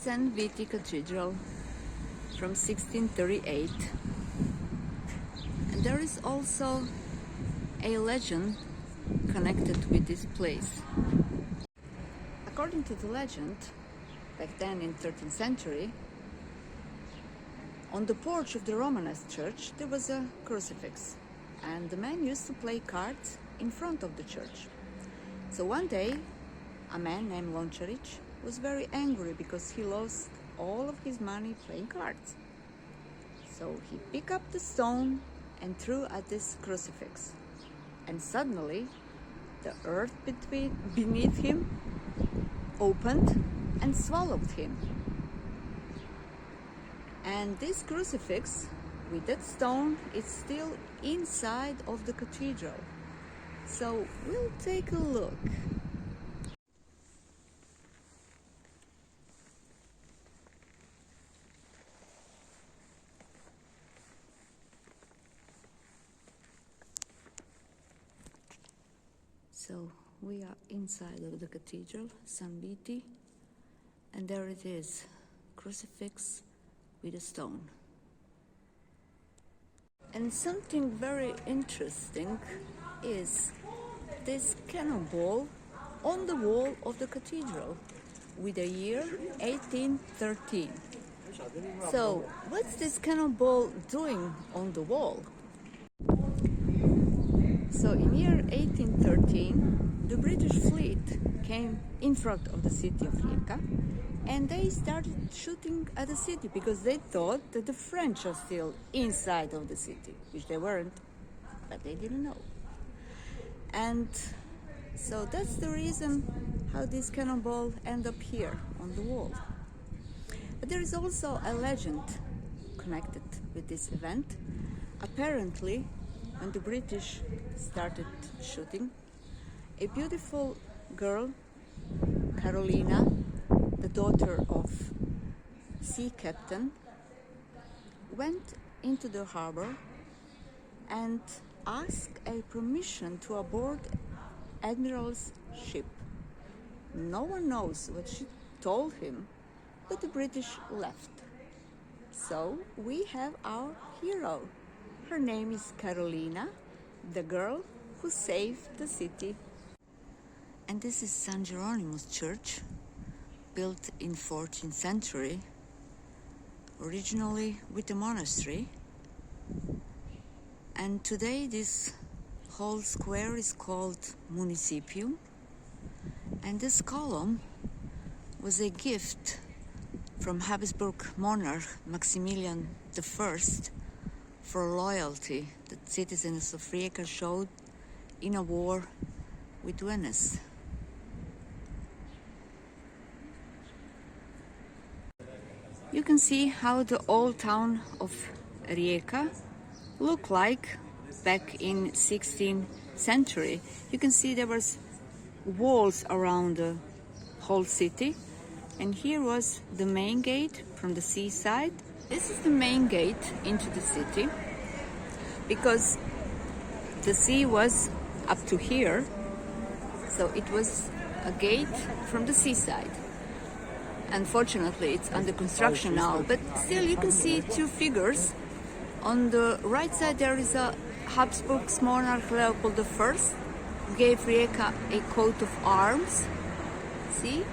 St. Viti Cathedral from 1638. And there is also a legend connected with this place. According to the legend, back then in 13th century, on the porch of the Romanesque church there was a crucifix, and the man used to play cards in front of the church. So one day a man named Lončarić was very angry because he lost all of his money playing cards. So he picked up the stone and threw at this crucifix, and suddenly the earth beneath him opened and swallowed him. And this crucifix with that stone is still inside of the cathedral. So we'll take a look. So we are inside of the cathedral, St. Viti, and there it is, crucifix with a stone. And something very interesting is this cannonball on the wall of the cathedral with the year 1813. So what's this cannonball doing on the wall? So in year 1813, the British fleet came in front of the city of Rijeka, and they started shooting at the city because they thought that the French are still inside of the city, which they weren't, but they didn't know. And so that's the reason how this cannonball ended up here on the wall. But there is also a legend connected with this event. Apparently, when the British started shooting, a beautiful girl, Carolina, the daughter of sea captain, went into the harbor and asked a permission to aboard admiral's ship. No one knows what she told him, but the British left. So we have our hero. Her name is Carolina, the girl who saved the city. And this is San Jeronimo's church, built in 14th century, originally with a monastery. And today this whole square is called Municipium. And this column was a gift from Habsburg monarch Maximilian I for loyalty that citizens of Rijeka showed in a war with Venice. You can see how the old town of Rijeka looked like back in 16th century. You can see there was walls around the whole city, and here was the main gate from the seaside. This is the main gate into the city because the sea was up to here, so it was a gate from the seaside. Unfortunately, it's under construction now, but still you can see two figures. On the right side there is a Habsburg monarch Leopold I, who gave Rijeka a coat of arms. See?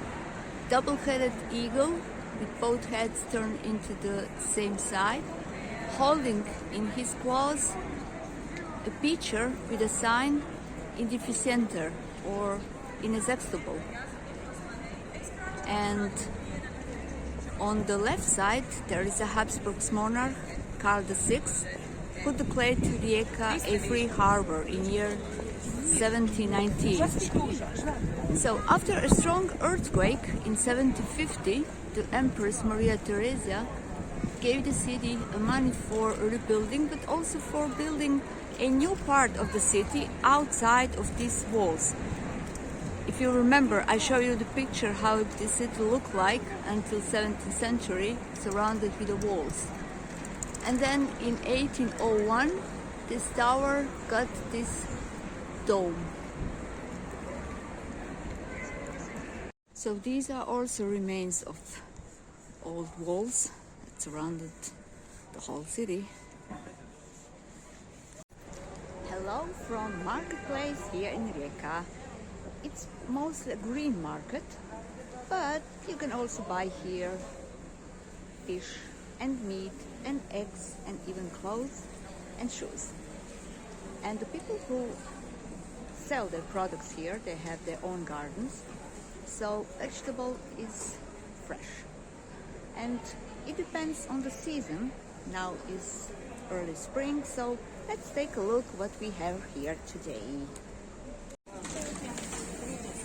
Double-headed eagle with both heads turned into the same side, holding in his claws a pitcher with a sign Indeficienter or inexhaustible. And on the left side there is a Habsburg monarch, Karl VI, who declared Rijeka a free harbor in year 1719. So after a strong earthquake in 1750, the Empress Maria Theresa gave the city money for rebuilding, but also for building a new part of the city outside of these walls. If you remember, I showed you the picture how the city looked like until 17th century, surrounded with the walls. And then in 1801, this tower got this dome. So these are also remains of old walls that surrounded the whole city. Hello from marketplace here in Rijeka. It's mostly a green market, but you can also buy here fish and meat and eggs and even clothes and shoes. And the people who sell their products here, they have their own gardens, so vegetable is fresh. And it depends on the season. Now is early spring, so let's take a look what we have here today.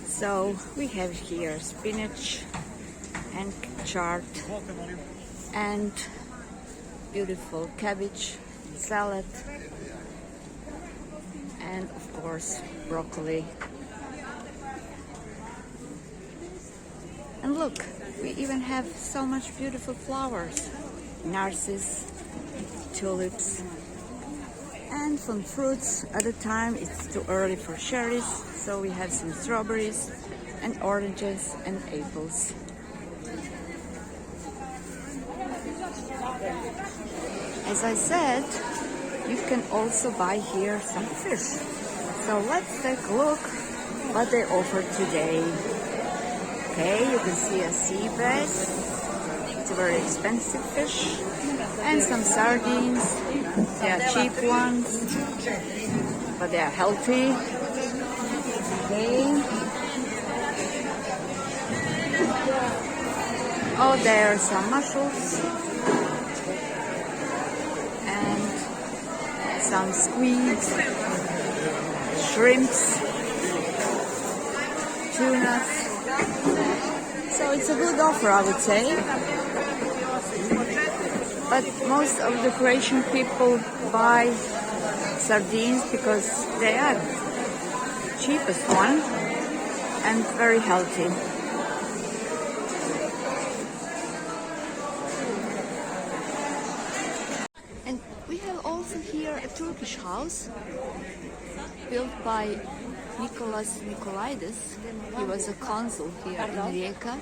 So we have here spinach and chard and beautiful cabbage, salad, and of course broccoli. And look, we even have so much beautiful flowers, narcissus, tulips, and from fruits. At the time it's too early for cherries, so we have some strawberries and oranges and apples. As I said, you can also buy here some fish. So let's take a look what they offer today. Okay, you can see a sea bass. It's a very expensive fish. And some sardines. They are cheap ones, but they are healthy. Okay. Oh, there are some mussels and some squid, shrimps, tunas. So it's a good offer, I would say. But most of the Croatian people buy sardines because they are the cheapest one and very healthy. And we have also here a Turkish house built by Nicholas Nikolaidis. He was a consul here in Rijeka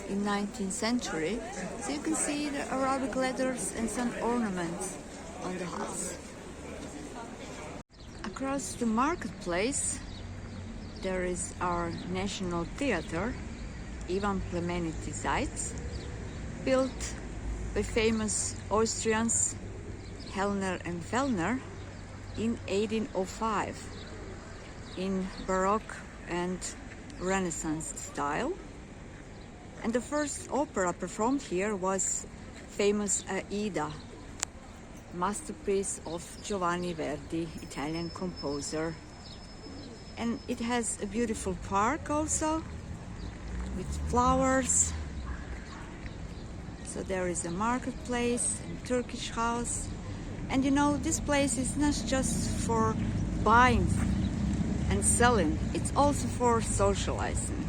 in 19th century. So you can see the Arabic letters and some ornaments on the house. Across the marketplace there is our national theater, Ivan Plemeniti Zajc, built by famous Austrians Hellner and Fellner in 1805 in Baroque and Renaissance style. And the first opera performed here was famous Aida, masterpiece of Giovanni Verdi, Italian composer. And it has a beautiful park also with flowers. So there is a marketplace and Turkish house. And you know, this place is not just for buying and selling, it's also for socializing.